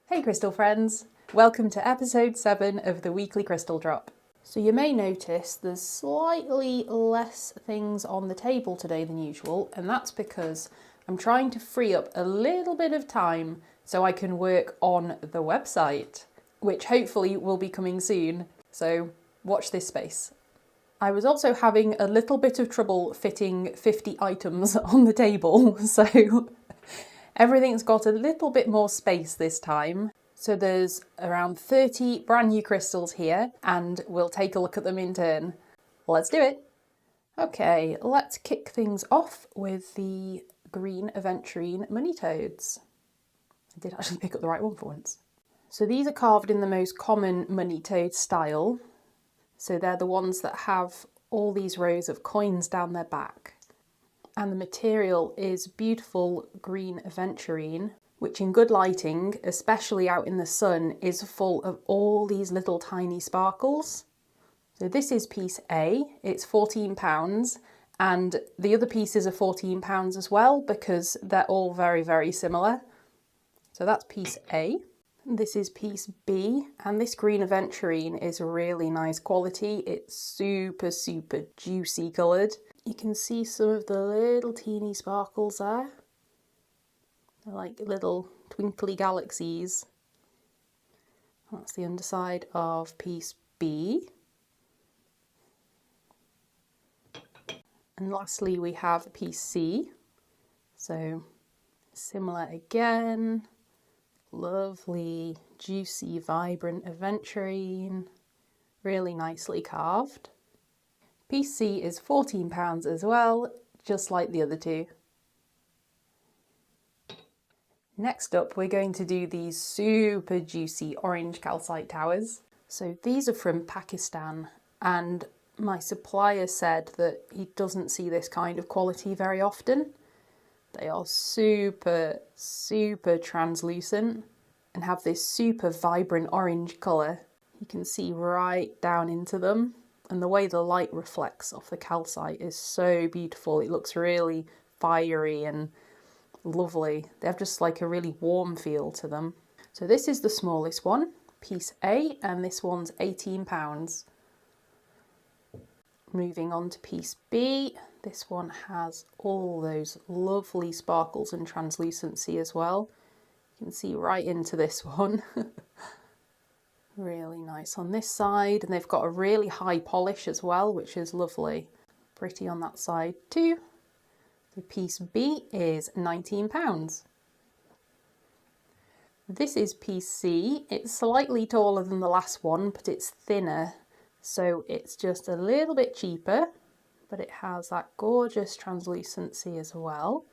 Hey crystal friends! Welcome to episode 7 of the weekly crystal drop. So you may notice there's slightly less things on the table today than usual, and that's because I'm trying to free up a little bit of time so I can work on the website, which hopefully will be coming soon, so watch this space. I was also having a little bit of trouble fitting 50 items on the table, so everything's got a little bit more space this time. So there's around 30 brand new crystals here, and we'll take a look at them in turn. Let's do it! Okay, let's kick things off with the green Aventurine money toads. I did actually pick up the right one for once. So these are carved in the most common money toad style. So they're the ones that have all these rows of coins down their back. And the material is beautiful green Aventurine, which in good lighting, especially out in the sun, is full of all these little tiny sparkles. So this is piece A, it's £14, and the other pieces are £14 as well because they're all very, very similar. So that's piece A. This is piece B, and this green Aventurine is really nice quality. It's super, super juicy coloured. You can see some of the little teeny sparkles there. They're like little twinkly galaxies. That's the underside of piece B. And lastly we have piece C. So similar again. Lovely, juicy, vibrant Aventurine. Really nicely carved. Piece C is £14 as well, just like the other two. Next up, we're going to do these super juicy orange calcite towers. So these are from Pakistan, and my supplier said that he doesn't see this kind of quality very often. They are super, super translucent and have this super vibrant orange colour. You can see right down into them. And the way the light reflects off the calcite is so beautiful. It looks really fiery and lovely. They have just like a really warm feel to them. So this is the smallest one, piece A, and this one's £18. Moving on to piece B, this one has all those lovely sparkles and translucency as well. You can see right into this one. Really nice on this side, and they've got a really high polish as well, which is lovely. Pretty on that side too. The piece B is £19. This is piece C. It's slightly taller than the last one, but it's thinner, so it's just a little bit cheaper, but it has that gorgeous translucency as well.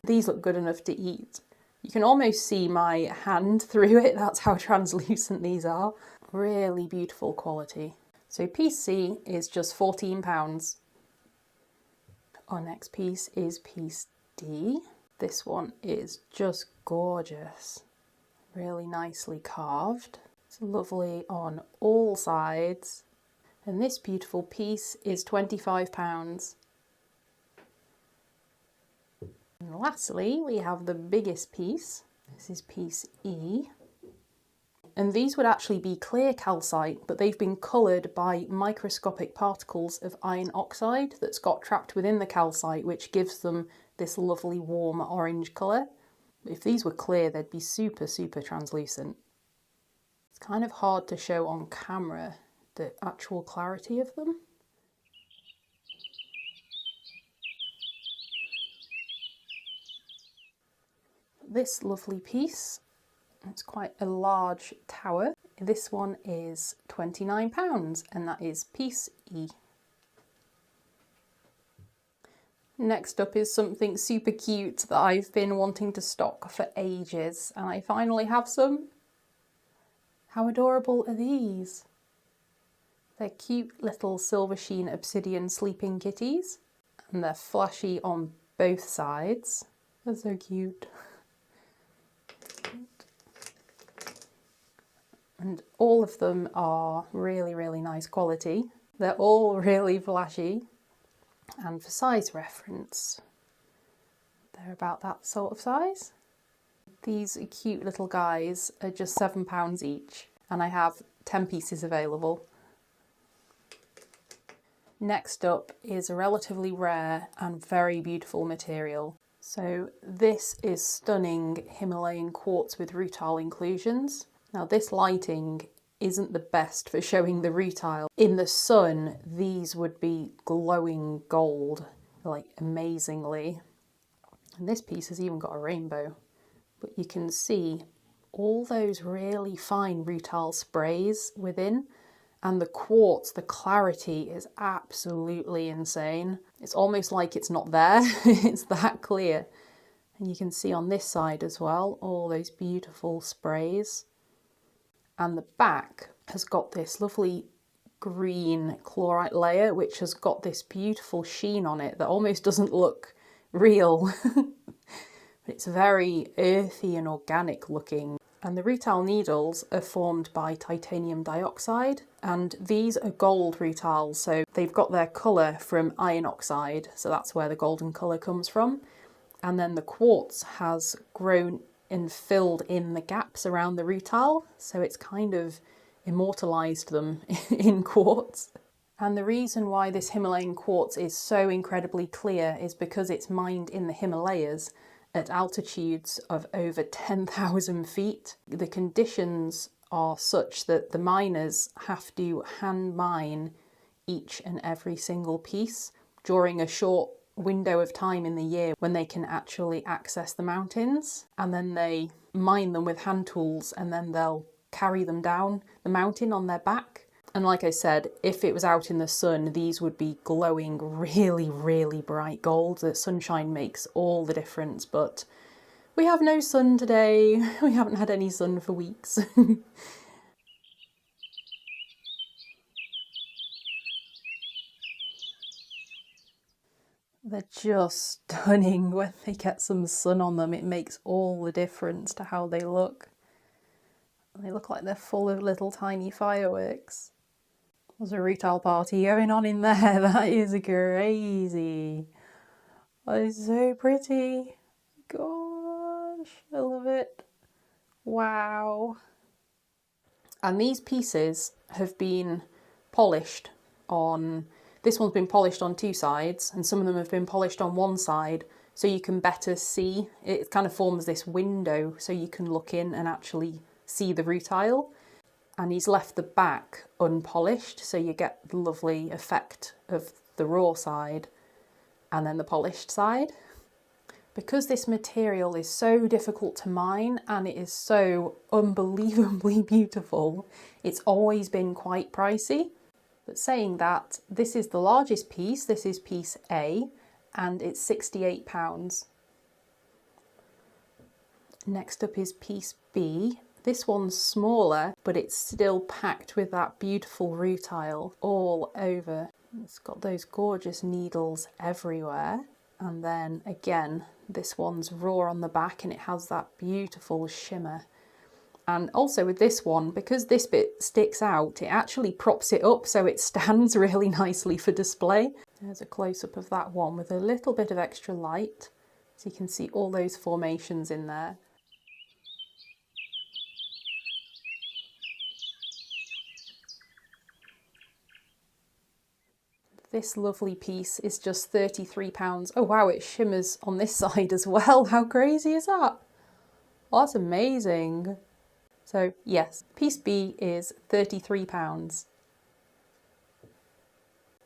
These look good enough to eat. You can almost see my hand through it, that's how translucent these are. Really beautiful quality. So piece C is just £14. Our next piece is piece D. This one is just gorgeous. Really nicely carved. It's lovely on all sides. And this beautiful piece is £25. And lastly, we have the biggest piece. This is piece E. And these would actually be clear calcite, but they've been coloured by microscopic particles of iron oxide that's got trapped within the calcite, which gives them this lovely warm orange colour. If these were clear, they'd be super, super translucent. It's kind of hard to show on camera the actual clarity of them. This lovely piece, it's quite a large tower. This one is £29, and that is piece E. Next up is something super cute that I've been wanting to stock for ages, and I finally have some. How adorable are these? They're cute little silver sheen obsidian sleeping kitties, and they're flashy on both sides. They're so cute. And all of them are really, really nice quality. They're all really flashy. And for size reference, they're about that sort of size. These cute little guys are just £7 each, and I have 10 pieces available. Next up is a relatively rare and very beautiful material. So this is stunning Himalayan quartz with rutile inclusions. Now this lighting isn't the best for showing the rutile. In the sun, these would be glowing gold, like amazingly. And this piece has even got a rainbow. But you can see all those really fine rutile sprays within, and the quartz, the clarity is absolutely insane. It's almost like it's not there, it's that clear. And you can see on this side as well, all those beautiful sprays. And the back has got this lovely green chlorite layer, which has got this beautiful sheen on it that almost doesn't look real. It's very earthy and organic looking. And the rutile needles are formed by titanium dioxide, and these are gold rutiles, so they've got their colour from iron oxide, so that's where the golden colour comes from. And then the quartz has grown and filled in the gaps around the rutile, so it's kind of immortalised them in quartz. And the reason why this Himalayan quartz is so incredibly clear is because it's mined in the Himalayas at altitudes of over 10,000 feet. The conditions are such that the miners have to hand mine each and every single piece during a short window of time in the year when they can actually access the mountains, and then they mine them with hand tools and then they'll carry them down the mountain on their back. And like I said, if it was out in the sun, these would be glowing really, really bright gold. The sunshine makes all the difference, but we have no sun today. We haven't had any sun for weeks. They're just stunning when they get some sun on them. It makes all the difference to how they look. They look like they're full of little tiny fireworks. There's a rutile party going on in there. That is crazy. That is so pretty. Gosh, I love it. Wow. And these pieces have been polished on, this one's been polished on two sides, and some of them have been polished on one side, so you can better see. It kind of forms this window so you can look in and actually see the rutile. And he's left the back unpolished, so you get the lovely effect of the raw side and then the polished side. Because this material is so difficult to mine and it is so unbelievably beautiful, it's always been quite pricey. But saying that, this is the largest piece, this is piece A, and it's £68. Next up is piece B. This one's smaller, but it's still packed with that beautiful rutile all over. It's got those gorgeous needles everywhere. And then again, this one's raw on the back and it has that beautiful shimmer. And also with this one, because this bit sticks out, it actually props it up so it stands really nicely for display. There's a close-up of that one with a little bit of extra light, so you can see all those formations in there. This lovely piece is just £33. Oh wow, it shimmers on this side as well. How crazy is that? Oh, that's amazing. So yes, piece B is £33.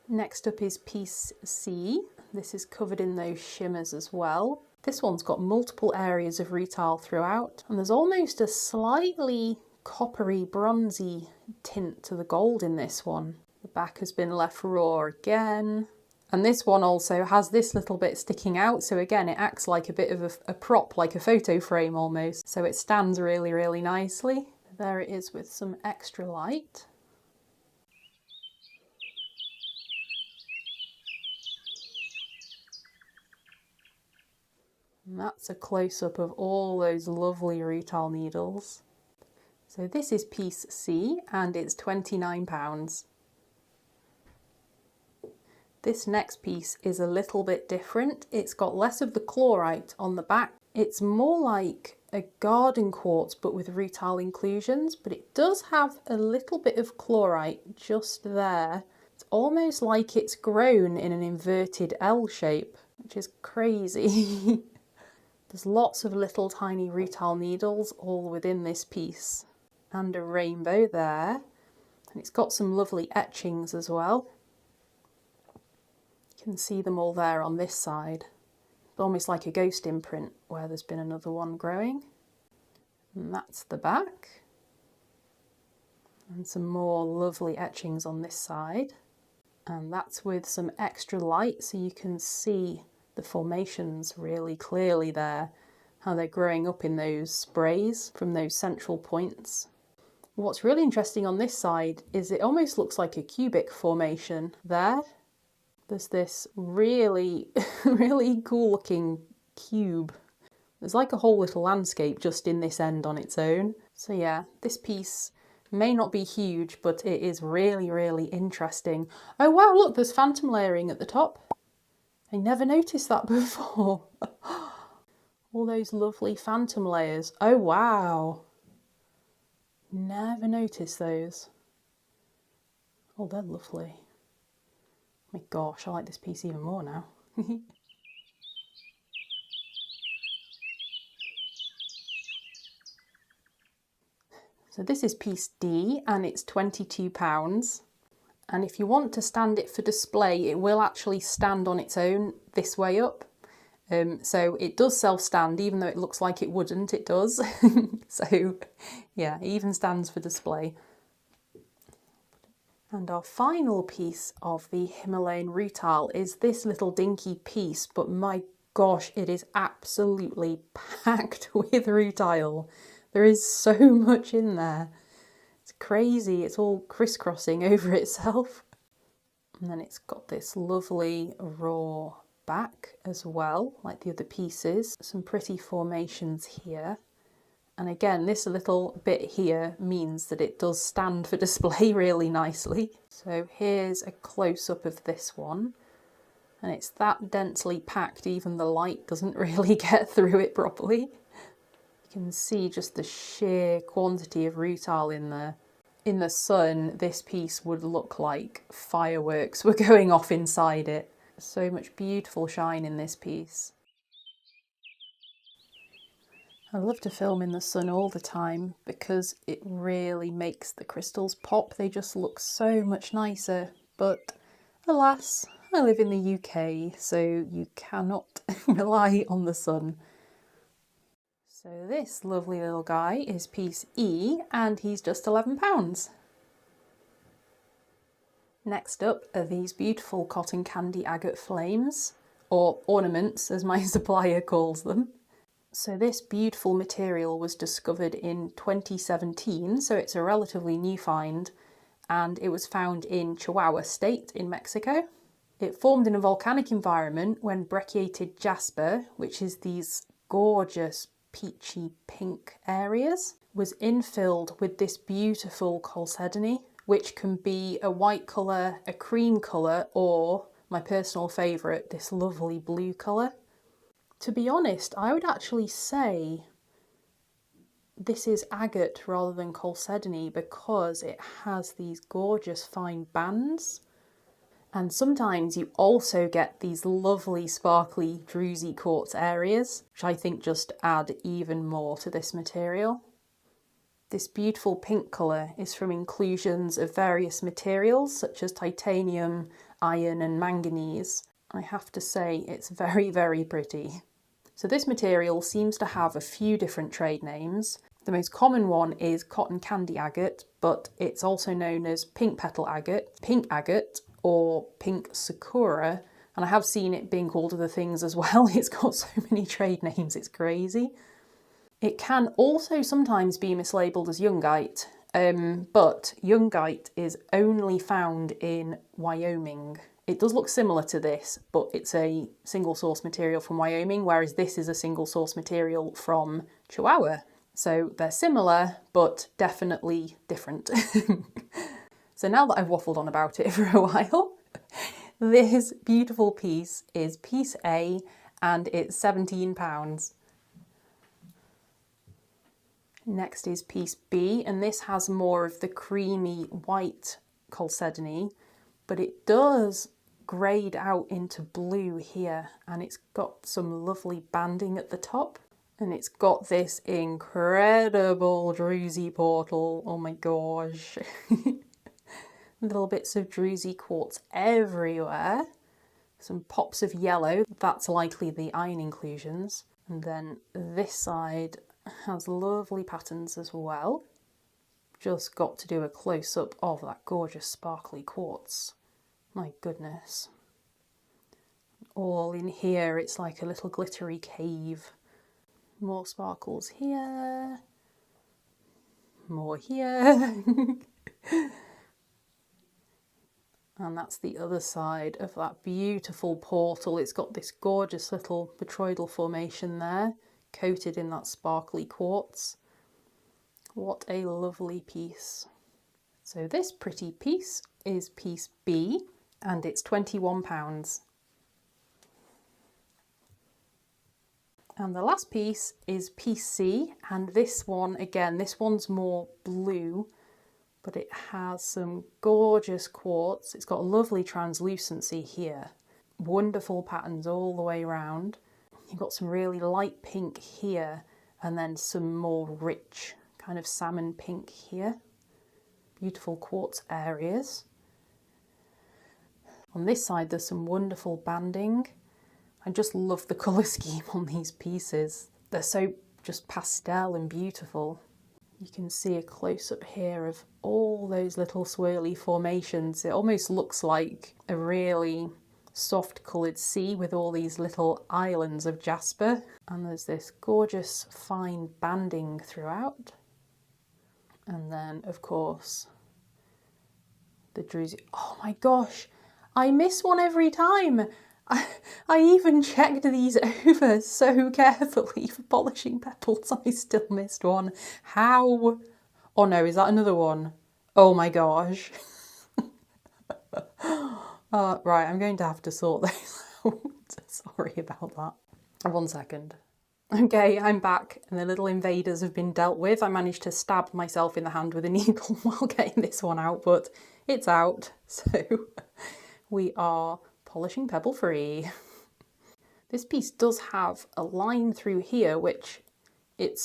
Next up is piece C. This is covered in those shimmers as well. This one's got multiple areas of rutile throughout, and there's almost a slightly coppery, bronzy tint to the gold in this one. The back has been left raw again. And this one also has this little bit sticking out, so again it acts like a bit of a prop, like a photo frame almost. So it stands really, really nicely. There it is with some extra light. And that's a close-up of all those lovely rutile needles. So this is piece C and it's £29. This next piece is a little bit different. It's got less of the chlorite on the back. It's more like a garden quartz but with rutile inclusions, but it does have a little bit of chlorite just there. It's almost like it's grown in an inverted L shape, which is crazy. There's lots of little tiny rutile needles all within this piece, and a rainbow there, and it's got some lovely etchings as well. You can see them all there on this side. Almost like a ghost imprint where there's been another one growing. And that's the back. And some more lovely etchings on this side. And that's with some extra light so you can see the formations really clearly there, how they're growing up in those sprays from those central points. What's really interesting on this side is it almost looks like a cubic formation there. There's this really, really cool looking cube. There's like a whole little landscape just in this end on its own. So yeah, this piece may not be huge, but it is really, really interesting. Oh wow, look, there's phantom layering at the top. I never noticed that before. All those lovely phantom layers. Oh wow. Never noticed those. Oh, they're lovely. My gosh, I like this piece even more now. So this is piece D and it's £22. And if you want to stand it for display, it will actually stand on its own this way up. So it does self-stand, even though it looks like it wouldn't, it does. So yeah, it even stands for display. And our final piece of the Himalayan rutile is this little dinky piece, but my gosh, it is absolutely packed with rutile. There is so much in there. It's crazy, it's all crisscrossing over itself. And then it's got this lovely raw back as well, like the other pieces. Some pretty formations here. And again, this little bit here means that it does stand for display really nicely. So here's a close-up of this one. And it's that densely packed, even the light doesn't really get through it properly. You can see just the sheer quantity of rutile in there. In the sun, this piece would look like fireworks were going off inside it. So much beautiful shine in this piece. I love to film in the sun all the time because it really makes the crystals pop. They just look so much nicer. But alas, I live in the UK, so you cannot rely on the sun. So this lovely little guy is piece E and he's just £11. Next up are these beautiful cotton candy agate flames, or ornaments as my supplier calls them. So this beautiful material was discovered in 2017, so it's a relatively new find, and it was found in Chihuahua State in Mexico. It formed in a volcanic environment when brecciated jasper, which is these gorgeous peachy pink areas, was infilled with this beautiful chalcedony, which can be a white colour, a cream colour, or, my personal favourite, this lovely blue colour. To be honest, I would actually say this is agate rather than chalcedony because it has these gorgeous fine bands. And sometimes you also get these lovely sparkly druzy quartz areas, which I think just add even more to this material. This beautiful pink colour is from inclusions of various materials such as titanium, iron and manganese. I have to say it's very, very pretty. So this material seems to have a few different trade names. The most common one is cotton candy agate, but it's also known as pink petal agate, or pink sakura, and I have seen it being called other things as well. It's got so many trade names, it's crazy. It can also sometimes be mislabeled as youngite, but youngite is only found in Wyoming. It does look similar to this, but it's a single source material from Wyoming, whereas this is a single source material from Chihuahua. So they're similar, but definitely different. So now that I've waffled on about it for a while, this beautiful piece is piece A and it's £17. Next is piece B, and this has more of the creamy white chalcedony, but it does grade out into blue here, and it's got some lovely banding at the top, and it's got this incredible druzy portal. Oh my gosh. Little bits of druzy quartz everywhere. Some pops of yellow, that's likely the iron inclusions. And then this side has lovely patterns as well. Just got to do a close-up of that gorgeous sparkly quartz. My goodness. All in here, it's like a little glittery cave. More sparkles here. More here. And that's the other side of that beautiful portal. It's got this gorgeous little botryoidal formation there, coated in that sparkly quartz. What a lovely piece. So this pretty piece is piece B, and it's £21. And the last piece is piece C, and this one, again, this one's more blue, but it has some gorgeous quartz. It's got a lovely translucency here. Wonderful patterns all the way around. You've got some really light pink here, and then some more rich kind of salmon pink here. Beautiful quartz areas. On this side, there's some wonderful banding. I just love the colour scheme on these pieces. They're so just pastel and beautiful. You can see a close-up here of all those little swirly formations. It almost looks like a really soft coloured sea with all these little islands of jasper. And there's this gorgeous fine banding throughout. And then, of course, the druzy. Oh my gosh, I miss one every time. I even checked these over so carefully for polishing pebbles. I still missed one. How? Oh no, is that another one? Oh my gosh. Right, I'm going to have to sort those out. Sorry about that. 1 second. Okay, I'm back and the little invaders have been dealt with. I managed to stab myself in the hand with a needle while getting this one out, but it's out. So we are polishing pebble free. This piece does have a line through here, which I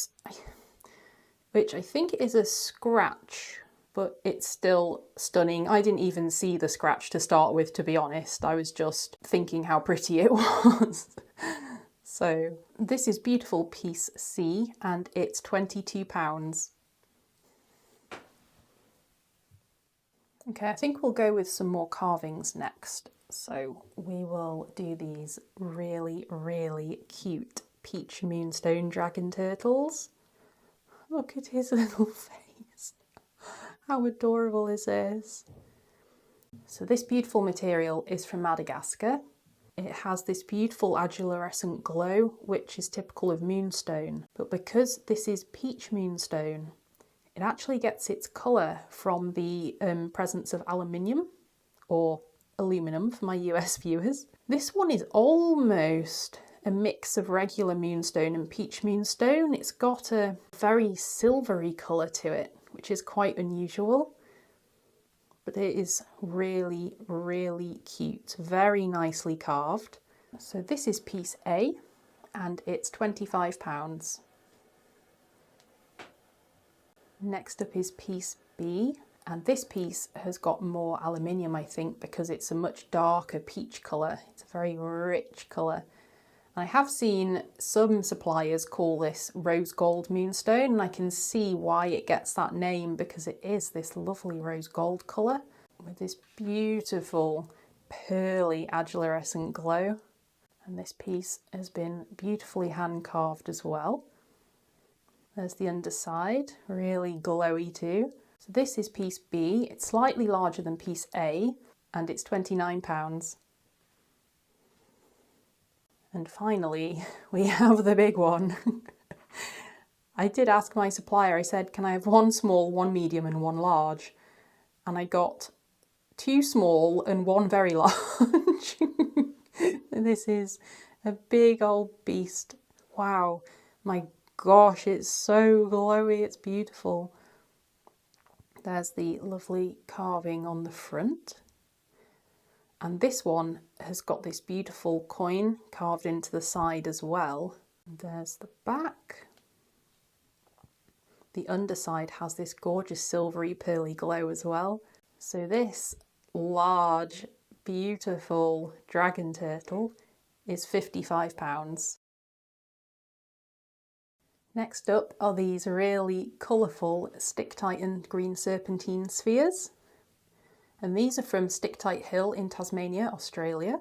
think is a scratch, but it's still stunning. I didn't even see the scratch to start with, to be honest. I was just thinking how pretty it was. So this is beautiful piece C, and it's £22. Okay, I think we'll go with some more carvings next. So we will do these really, really cute peach moonstone dragon turtles. Look at his little face. How adorable is this? So this beautiful material is from Madagascar. It has this beautiful adulorescent glow, which is typical of moonstone. But because this is peach moonstone, it actually gets its colour from the presence of aluminium, or aluminum for my US viewers. This one is almost a mix of regular moonstone and peach moonstone. It's got a very silvery colour to it, which is quite unusual. But it is really, really cute. Very nicely carved. So this is piece A, and it's £25. Next up is piece B, and this piece has got more aluminium, I think, because it's a much darker peach colour. It's a very rich colour. I have seen some suppliers call this rose gold moonstone, and I can see why it gets that name, because it is this lovely rose gold colour with this beautiful pearly adulorescent glow. And this piece has been beautifully hand carved as well. There's the underside, really glowy too. So this is piece B. It's slightly larger than piece A, and it's £29. And finally, we have the big one. I did ask my supplier, I said, can I have one small, one medium and one large? And I got 2 small and 1 very large. This is a big old beast. Wow, my gosh, it's so glowy, it's beautiful. There's the lovely carving on the front. And this one has got this beautiful coin carved into the side as well. There's the back. The underside has this gorgeous silvery pearly glow as well. So this large, beautiful dragon turtle is £55. Next up are these really colourful Stichtite and green serpentine spheres. And these are from Stichtite Hill in Tasmania, Australia.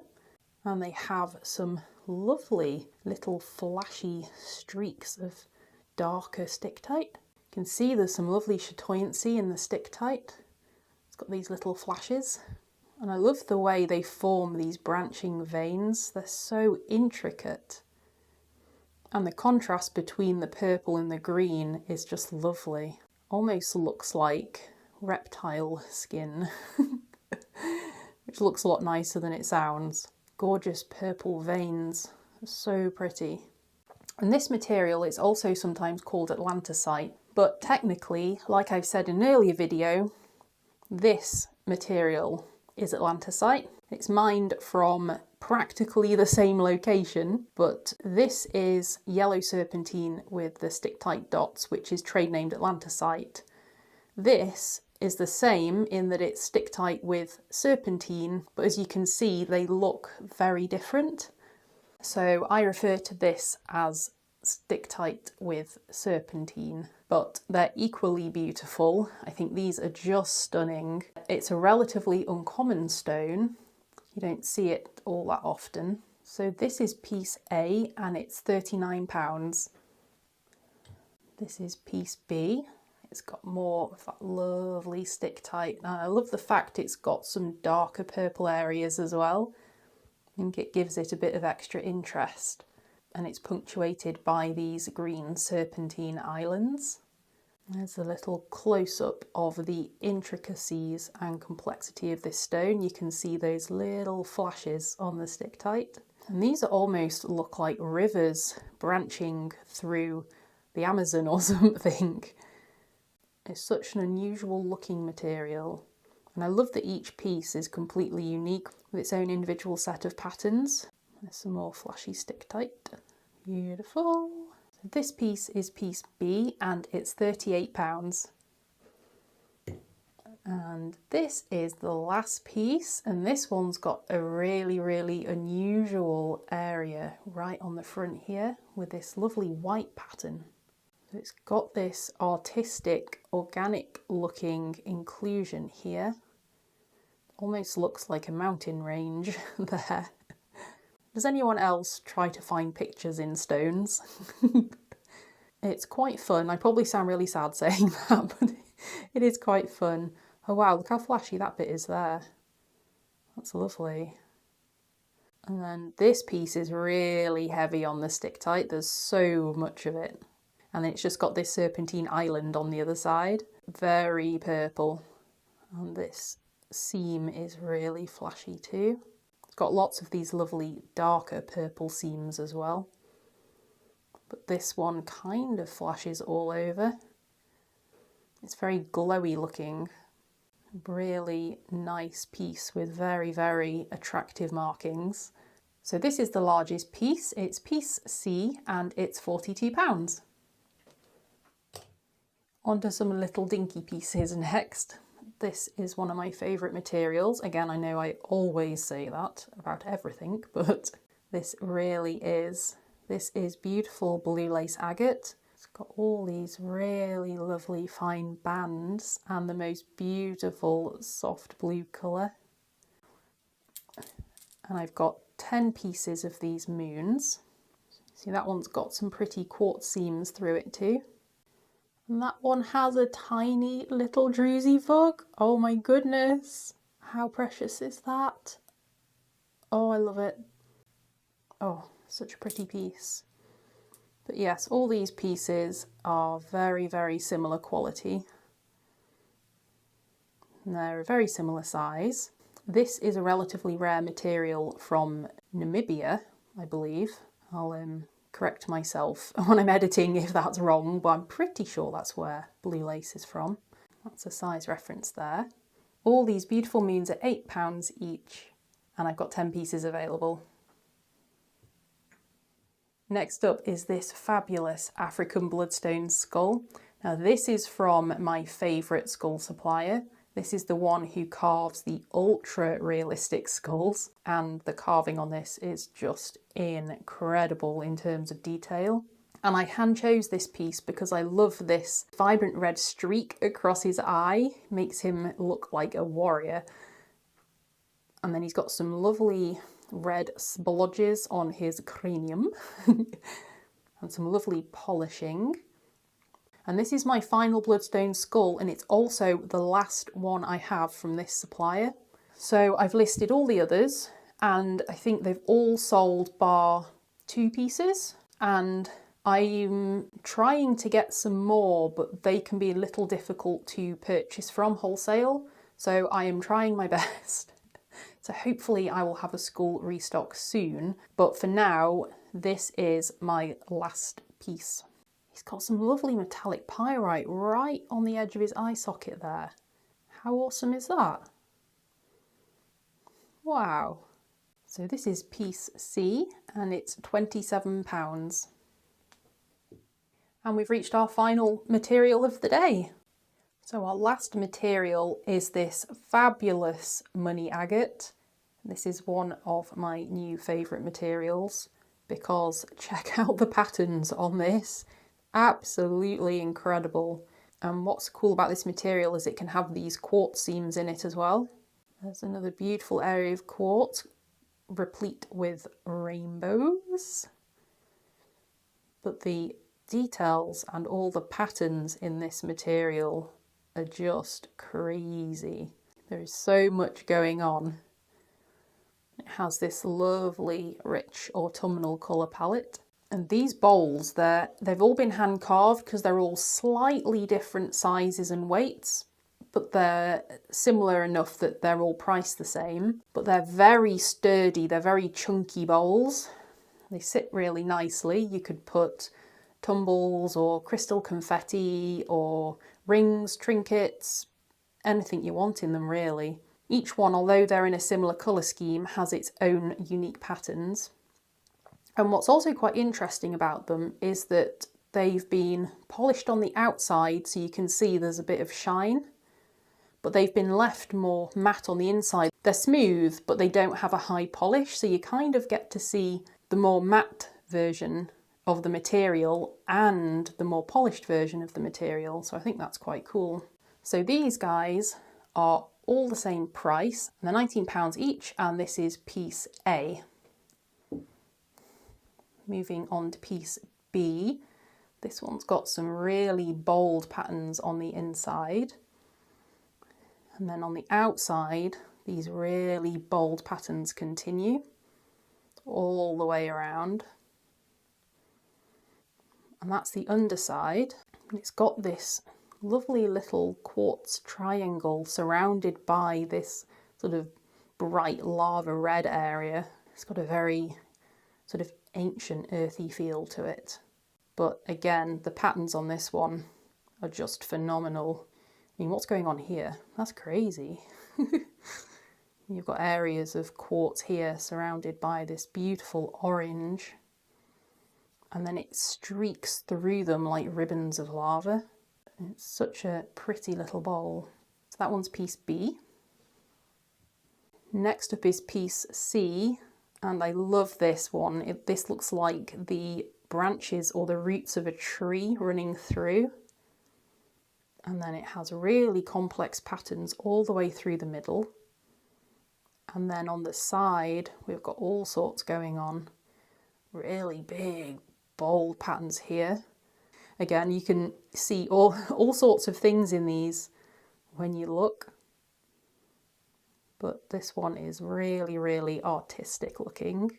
And they have some lovely little flashy streaks of darker Stichtite. You can see there's some lovely chatoyancy in the Stichtite. It's got these little flashes. And I love the way they form these branching veins. They're so intricate. And the contrast between the purple and the green is just lovely. Almost looks like reptile skin, which looks a lot nicer than it sounds. Gorgeous purple veins, so pretty. And this material is also sometimes called Atlanticite, but technically, like I've said in an earlier video, this material is Atlanticite. It's mined from practically the same location, but this is yellow serpentine with the Stichtite dots, which is trade named Atlanticite. This is the same in that it's Stichtite with serpentine, but as you can see, they look very different. So I refer to this as Stichtite with serpentine, but they're equally beautiful. I think these are just stunning. It's a relatively uncommon stone. You don't see it all that often. So this is piece A and it's £39. This is piece B. It's got more of that lovely Stichtite. And I love the fact it's got some darker purple areas as well. I think it gives it a bit of extra interest. And it's punctuated by these green serpentine islands. There's a little close-up of the intricacies and complexity of this stone. You can see those little flashes on the Stichtite. And these almost look like rivers branching through the Amazon or something. It's such an unusual looking material. And I love that each piece is completely unique with its own individual set of patterns. There's some more flashy Stichtite. Beautiful. So this piece is piece B and it's £38. And this is the last piece, and this one's got a really, really unusual area right on the front here with this lovely white pattern. So it's got this artistic, organic looking inclusion here. Almost looks like a mountain range there. Does anyone else try to find pictures in stones? It's quite fun. I probably sound really sad saying that, but it is quite fun. Oh wow, look how flashy that bit is there. That's lovely. And then this piece is really heavy on the Stichtite. There's so much of it. And then it's just got this serpentine island on the other side. Very purple. And this seam is really flashy too. It's got lots of these lovely darker purple seams as well. But this one kind of flashes all over. It's very glowy looking. Really nice piece with very, very attractive markings. So this is the largest piece. It's piece C and it's £42. On to some little dinky pieces next. This is one of my favourite materials. Again, I know I always say that about everything, but this really is. This is beautiful blue lace agate. It's got all these really lovely fine bands and the most beautiful soft blue colour. And I've got 10 pieces of these moons. See, that one's got some pretty quartz seams through it too. And that one has a tiny little druzy bug. Oh my goodness. How precious is that? Oh, I love it. Oh, such a pretty piece. But yes, all these pieces are very, very similar quality. And they're a very similar size. This is a relatively rare material from Namibia, I believe. I'll correct myself when I'm editing if that's wrong, but I'm pretty sure that's where blue lace is from. That's a size reference there. All these beautiful moons are £8 each, and I've got 10 pieces available. Next up is this fabulous African Bloodstone skull. Now this is from my favourite skull supplier. This is the one who carves the ultra realistic skulls, and the carving on this is just incredible in terms of detail. And I hand chose this piece because I love this vibrant red streak across his eye. Makes him look like a warrior. And then he's got some lovely red splodges on his cranium and some lovely polishing. And this is my final Bloodstone skull, and it's also the last one I have from this supplier. So I've listed all the others, and I think they've all sold bar 2 pieces, and I'm trying to get some more, but they can be a little difficult to purchase from wholesale, so I am trying my best. So hopefully I will have a skull restock soon, but for now, this is my last piece. He's got some lovely metallic pyrite right on the edge of his eye socket there. How awesome is that? Wow. So this is piece C, and it's £27. And we've reached our final material of the day. So our last material is this fabulous money agate. This is one of my new favourite materials because check out the patterns on this. Absolutely incredible. And what's cool about this material is it can have these quartz seams in it as well. There's another beautiful area of quartz replete with rainbows. But the details and all the patterns in this material are just crazy. There is so much going on. It has this lovely rich autumnal colour palette. And these bowls, they've all been hand carved because they're all slightly different sizes and weights, but they're similar enough that they're all priced the same. But they're very sturdy, they're very chunky bowls. They sit really nicely. You could put tumbles or crystal confetti or rings, trinkets, anything you want in them really. Each one, although they're in a similar colour scheme, has its own unique patterns. And what's also quite interesting about them is that they've been polished on the outside so you can see there's a bit of shine, but they've been left more matte on the inside. They're smooth, but they don't have a high polish, so you kind of get to see the more matte version of the material and the more polished version of the material, so I think that's quite cool. So these guys are all the same price, they're £19 each, and this is piece A. Moving on to piece B, this one's got some really bold patterns on the inside, and then on the outside these really bold patterns continue all the way around. And that's the underside, and it's got this lovely little quartz triangle surrounded by this sort of bright lava red area. It's got a very sort of ancient earthy feel to it. But again, the patterns on this one are just phenomenal. I mean, what's going on here? That's crazy. You've got areas of quartz here surrounded by this beautiful orange, and then it streaks through them like ribbons of lava. It's such a pretty little bowl. So that one's piece B. Next up is piece C, and I love this one. This looks like the branches or the roots of a tree running through. And then it has really complex patterns all the way through the middle. And then on the side, we've got all sorts going on. Really big, bold patterns here. Again, you can see all sorts of things in these when you look. But this one is really, really artistic looking.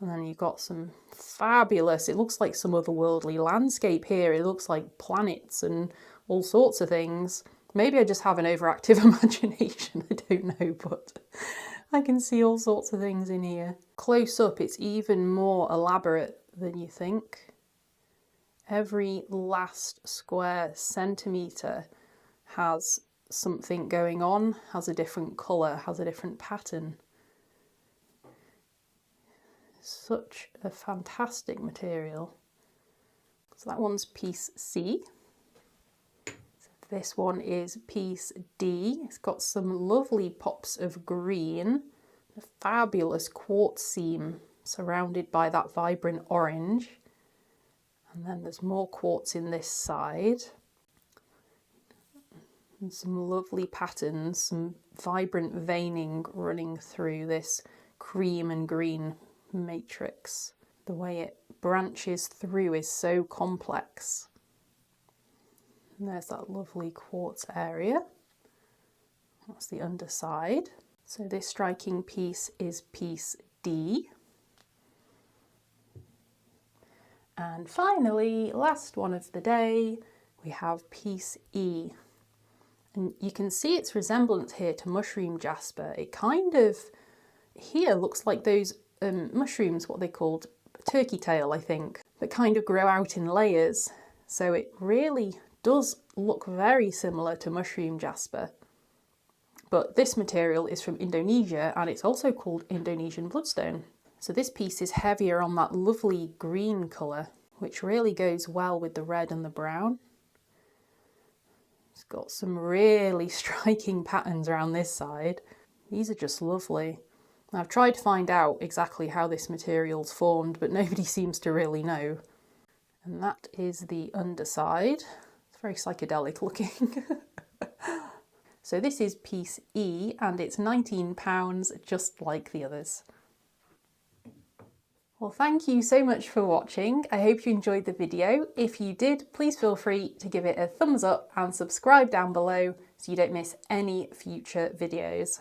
And then you've got some fabulous, it looks like some otherworldly landscape here. It looks like planets and all sorts of things. Maybe I just have an overactive imagination, I don't know, but I can see all sorts of things in here. Close up, it's even more elaborate than you think. Every last square centimetre has something going on, has a different colour, has a different pattern. Such a fantastic material. So that one's piece C. This one is piece D. It's got some lovely pops of green, a fabulous quartz seam surrounded by that vibrant orange. And then there's more quartz in this side. And some lovely patterns, some vibrant veining running through this cream and green matrix. The way it branches through is so complex. And there's that lovely quartz area. That's the underside. So this striking piece is piece D. And finally, last one of the day, we have piece E. And you can see its resemblance here to mushroom jasper. It kind of here looks like those mushrooms, what they called turkey tail, I think, that kind of grow out in layers. So it really does look very similar to mushroom jasper. But this material is from Indonesia and it's also called Indonesian bloodstone. So this piece is heavier on that lovely green colour, which really goes well with the red and the brown. It's got some really striking patterns around this side. These are just lovely. I've tried to find out exactly how this material's formed, but nobody seems to really know. And that is the underside. It's very psychedelic looking. So this is piece E and it's £19, just like the others. Well, thank you so much for watching. I hope you enjoyed the video. If you did, please feel free to give it a thumbs up and subscribe down below so you don't miss any future videos.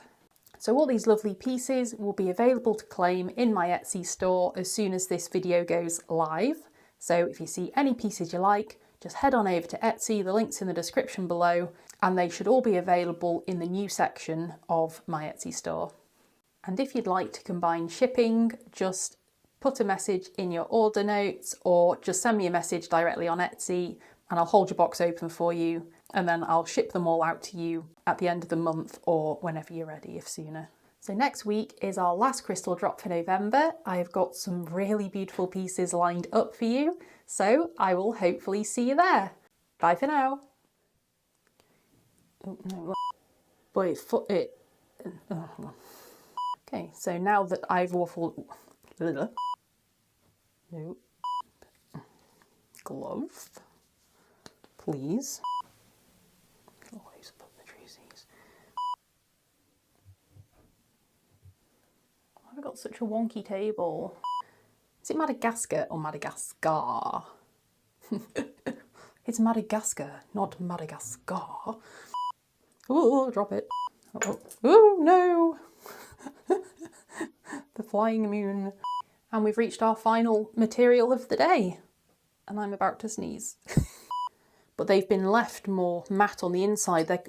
So all these lovely pieces will be available to claim in my Etsy store as soon as this video goes live. So if you see any pieces you like, just head on over to Etsy, the link's in the description below, and they should all be available in the new section of my Etsy store. And if you'd like to combine shipping, just put a message in your order notes or just send me a message directly on Etsy and I'll hold your box open for you and then I'll ship them all out to you at the end of the month or whenever you're ready, if sooner. So next week is our last crystal drop for November. I've got some really beautiful pieces lined up for you, so I will hopefully see you there. Bye for now. Oh no, boy, it. Okay, so now that I've waffled, no, glove, please. Always put the treesies. Why have I got such a wonky table? Is it Madagascar or Madagascar? It's Madagascar, not Madagascar. Oh, drop it. Oh, oh no! The flying moon. And we've reached our final material of the day. And I'm about to sneeze. But they've been left more matte on the inside. They're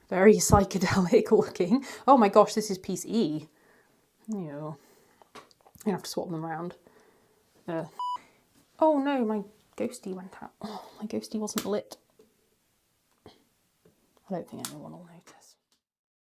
very psychedelic looking. Oh my gosh, this is piece E. Ew. I have to swap them around. Oh no, my ghosty went out. Oh, my ghosty wasn't lit. I don't think anyone will notice.